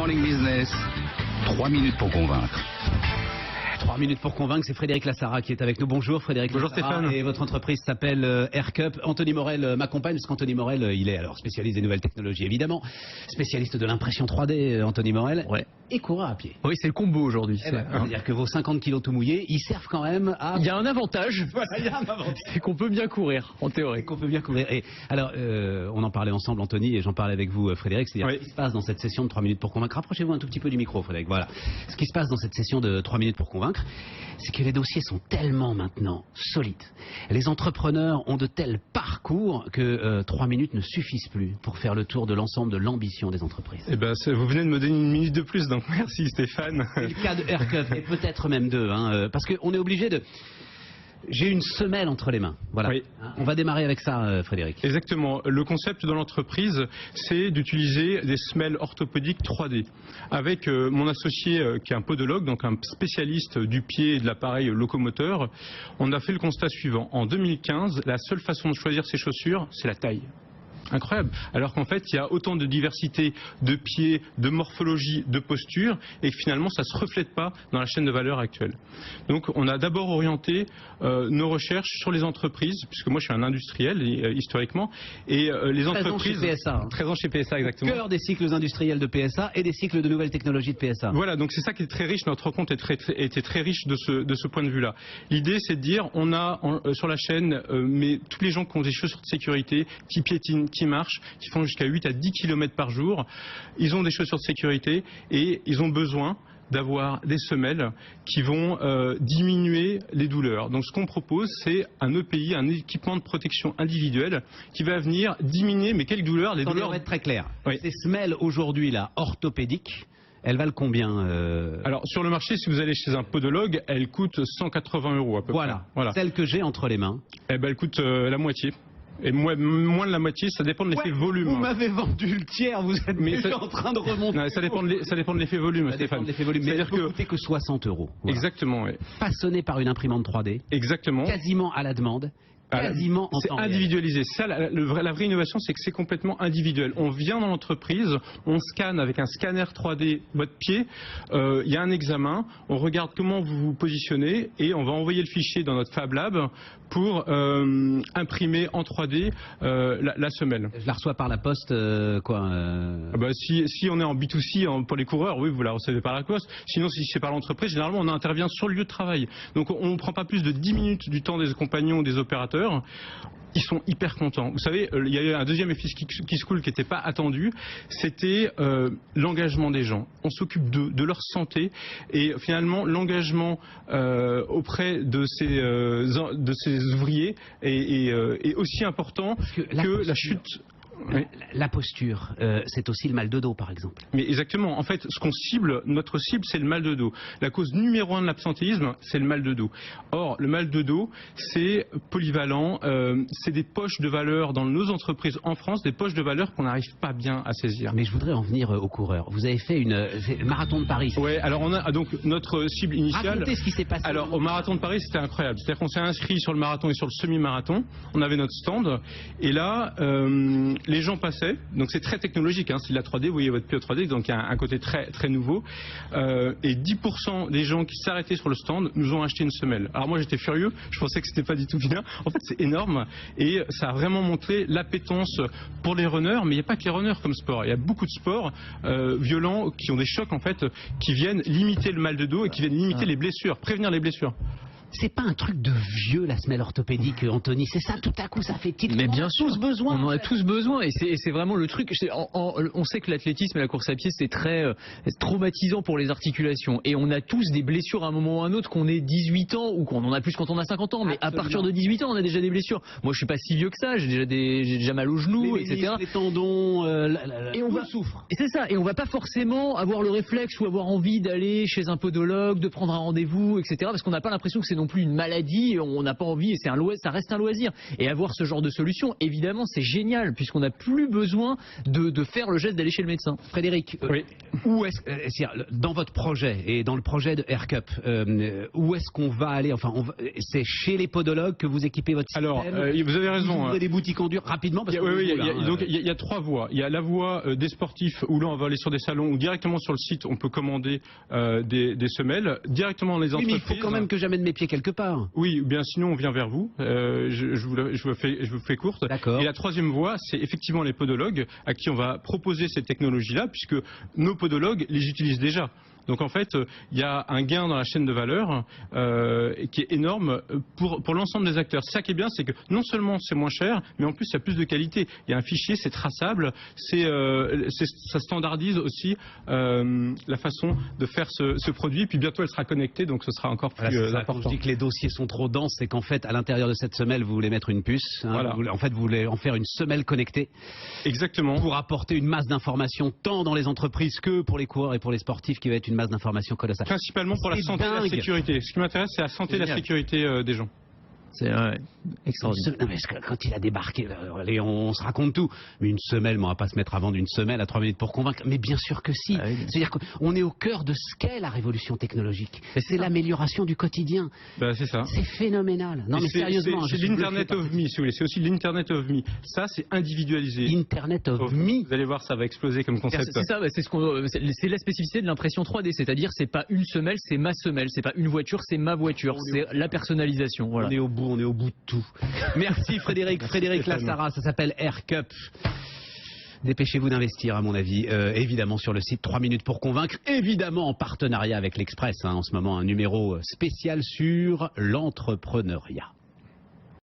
Morning Business, 3 minutes pour convaincre. 3 minutes pour convaincre, c'est Frédéric Lassara qui est avec nous. Bonjour Frédéric. Bonjour Lassara. Stéphane. Et votre entreprise s'appelle AirCup. Anthony Morel m'accompagne parce qu'Anthony Morel, il est alors spécialiste des nouvelles technologies évidemment, spécialiste de l'impression 3D, Anthony Morel, Ouais. et coureur à pied. Oui, c'est le combo aujourd'hui. C'est-à-dire que vos 50 kilos tout mouillés, ils servent quand même à... Il y a un avantage, Voilà, il y a un avantage. c'est qu'on peut bien courir, en théorie. Qu'on peut bien couvrir. Et alors, on en parlait ensemble, Anthony, et j'en parlais avec vous, Frédéric. C'est-à-dire Oui. ce qui se passe dans cette session de 3 minutes pour convaincre. Rapprochez-vous un tout petit peu du micro, Frédéric. Voilà. Ce qui se passe dans cette session de 3 minutes pour convaincre, c'est que les dossiers sont tellement maintenant solides. Les entrepreneurs ont de tels parcours que 3 minutes ne suffisent plus pour faire le tour de l'ensemble de l'ambition des entreprises. Eh ben, vous venez de me donner une minute de plus, donc merci Stéphane. C'est le cas de AirCup, et peut-être même deux, parce qu'on est obligé de... J'ai une semelle entre les mains. Voilà. Oui. On va démarrer avec ça, Frédéric. Exactement. Le concept de l'entreprise, c'est d'utiliser des semelles orthopédiques 3D. Avec mon associé qui est un podologue, donc un spécialiste du pied et de l'appareil locomoteur, on a fait le constat suivant. En 2015, la seule façon de choisir ses chaussures, c'est la taille. Incroyable. Alors qu'en fait, il y a autant de diversité de pieds, de morphologie, de posture, et que finalement, ça ne se reflète pas dans la chaîne de valeur actuelle. Donc, on a d'abord orienté nos recherches sur les entreprises, puisque moi, je suis un industriel, historiquement, et les entreprises... 13 ans chez PSA. 13 ans chez PSA, exactement. Cœur des cycles industriels de PSA et des cycles de nouvelles technologies de PSA. Voilà, donc c'est ça qui est très riche. Notre rencontre était très riche de ce point de vue-là. L'idée, c'est de dire, on a sur la chaîne, mais tous les gens qui ont des chaussures de sécurité, qui piétinent, qui marchent, qui font jusqu'à 8 à 10 km par jour, ils ont des chaussures de sécurité et ils ont besoin d'avoir des semelles qui vont diminuer les douleurs. Donc ce qu'on propose, c'est un EPI, un équipement de protection individuel, qui va venir diminuer, mais quelles douleurs? Les Attendez, douleurs... on va être très clair. Oui. Ces semelles aujourd'hui là, orthopédiques, elles valent combien Alors sur le marché, si vous allez chez un podologue, elles coûtent 180 € à peu Voilà. près. Voilà. Celles que j'ai entre les mains. Eh ben, elles coûtent la moitié. Et moins de la moitié, ça dépend de l'effet volume. Vous m'avez vendu le tiers, vous êtes Mais déjà ça- en train de remonter. Non, ça dépend de l'effet volume, Ça dépend Stéphane. de l'effet volume. Mais C'est-à-dire elle peut que... coûter que 60 €. Voilà. Exactement, oui. Façonné par une imprimante 3D, Exactement. quasiment à la demande, quasiment en C'est temps réel. individualisé. Ça, la vraie innovation, c'est que c'est complètement individuel. On vient dans l'entreprise, on scanne avec un scanner 3D votre pied, il y a un examen, on regarde comment vous vous positionnez et on va envoyer le fichier dans notre Fab Lab pour imprimer en 3D la semelle. Je la reçois par la poste, Ah bah, si on est en B2C pour les coureurs, oui, vous la recevez par la poste. Sinon, si c'est par l'entreprise, généralement, on intervient sur le lieu de travail. Donc, on ne prend pas plus de 10 minutes du temps des compagnons, des opérateurs. Ils sont hyper contents. Vous savez, il y a eu un deuxième effet qui se coule qui n'était pas attendu, c'était l'engagement des gens. On s'occupe de leur santé et finalement l'engagement auprès de ces ouvriers est aussi important que la chute. Oui. La posture, c'est aussi le mal de dos, par exemple. Mais exactement. En fait, ce qu'on cible, notre cible, c'est le mal de dos. La cause numéro 1 de l'absentéisme, c'est le mal de dos. Or, le mal de dos, c'est polyvalent. C'est des poches de valeur dans nos entreprises en France, des poches de valeur qu'on n'arrive pas bien à saisir. Mais je voudrais en venir aux coureurs. Vous avez fait le marathon de Paris. Ouais. Alors, on a donc notre cible initiale. Racontez ce qui s'est passé. Alors, au marathon de Paris, c'était incroyable. C'est-à-dire qu'on s'est inscrit sur le marathon et sur le semi-marathon. On avait notre stand. Et là, les gens passaient, donc c'est très technologique, c'est de la 3D, vous voyez votre pied 3D, donc il y a un côté très, très nouveau, et 10% des gens qui s'arrêtaient sur le stand nous ont acheté une semelle. Alors moi j'étais furieux, je pensais que c'était pas du tout bien, en fait c'est énorme, et ça a vraiment montré l'appétence pour les runners, mais il n'y a pas que les runners comme sport, il y a beaucoup de sports violents qui ont des chocs en fait, qui viennent limiter le mal de dos et qui viennent limiter les blessures, prévenir les blessures. C'est pas un truc de vieux, la semelle orthopédique, Anthony. C'est ça, tout à coup, ça fait tilt. Mais bien sûr, tous besoin. on en a tous besoin, et c'est vraiment le truc. On sait que l'athlétisme et la course à pied, c'est très traumatisant pour les articulations, et on a tous des blessures à un moment ou à un autre, qu'on ait 18 ans ou qu'on en a plus quand on a 50 ans. Mais Absolument. à partir de 18 ans, on a déjà des blessures. Moi, je suis pas si vieux que ça. J'ai déjà mal aux genoux, les etc. ménisques, les tendons, Et on tout va souffre. Et c'est ça, et on va pas forcément avoir le réflexe ou avoir envie d'aller chez un podologue, de prendre un rendez-vous, etc. Parce qu'on n'a pas l'impression que c'est non plus une maladie, on n'a pas envie, et c'est un loisir, ça reste un loisir. Et avoir ce genre de solution, évidemment, c'est génial, puisqu'on n'a plus besoin de faire le geste d'aller chez le médecin. Frédéric, Oui. où est-ce dans votre projet et dans le projet de AirCup, où est-ce qu'on va aller? Enfin, c'est chez les podologues que vous équipez votre système. Alors, vous avez raison. Vous ouvrez des boutiques en dur rapidement parce que Donc il y a trois voies. Il y a la voie des sportifs où là on va aller sur des salons ou directement sur le site on peut commander des semelles directement dans les oui, entreprises. mais il faut quand même que j'amène mes pieds quelque part. Oui, bien sinon on vient vers vous. Je vous fais courte. D'accord. Et la troisième voie, c'est effectivement les podologues à qui on va proposer ces technologies-là, puisque nos podologues les utilisent déjà. Donc en fait, il y a un gain dans la chaîne de valeur qui est énorme pour l'ensemble des acteurs. Ça qui est bien, c'est que non seulement c'est moins cher, mais en plus il y a plus de qualité. Il y a un fichier, c'est traçable, ça standardise aussi la façon de faire ce produit. Puis bientôt elle sera connectée, donc ce sera encore plus Quand important. je dis que les dossiers sont trop denses, c'est qu'en fait, à l'intérieur de cette semelle, vous voulez mettre une puce. Hein, Voilà. vous voulez en faire une semelle connectée Exactement. pour apporter une masse d'informations tant dans les entreprises que pour les coureurs et pour les sportifs, qui va être une masse d'informations colossale. Principalement pour la C'est santé et la dingue. sécurité. Ce qui m'intéresse, c'est la santé et la Génial. sécurité des gens. C'est extraordinaire. Non, mais quand il a débarqué, on se raconte tout. Mais une semelle, on va pas se mettre à vendre une semelle à 3 minutes pour convaincre. Mais bien sûr que si. Ah oui, bien C'est-à-dire qu'on est au cœur de ce qu'est la révolution technologique. C'est l'amélioration du quotidien. Ben, c'est ça. C'est phénoménal. Non, Et mais sérieusement. c'est je suis l'Internet bluffé of Me, si vous voulez. C'est aussi l'Internet of Me. Ça, c'est individualisé. par Internet of Me. Vous allez voir, ça va exploser comme concept. C'est ça, c'est la spécificité de l'impression 3D, c'est-à-dire c'est pas une semelle, c'est ma semelle, c'est pas une voiture, c'est ma voiture, c'est la personnalisation. Voilà. On est au bout de tout. Merci Frédéric. Frédéric Lassara, ça s'appelle AirCup. Dépêchez-vous d'investir, à mon avis, évidemment sur le site 3 minutes pour convaincre, évidemment en partenariat avec l'Express, hein, en ce moment un numéro spécial sur l'entrepreneuriat.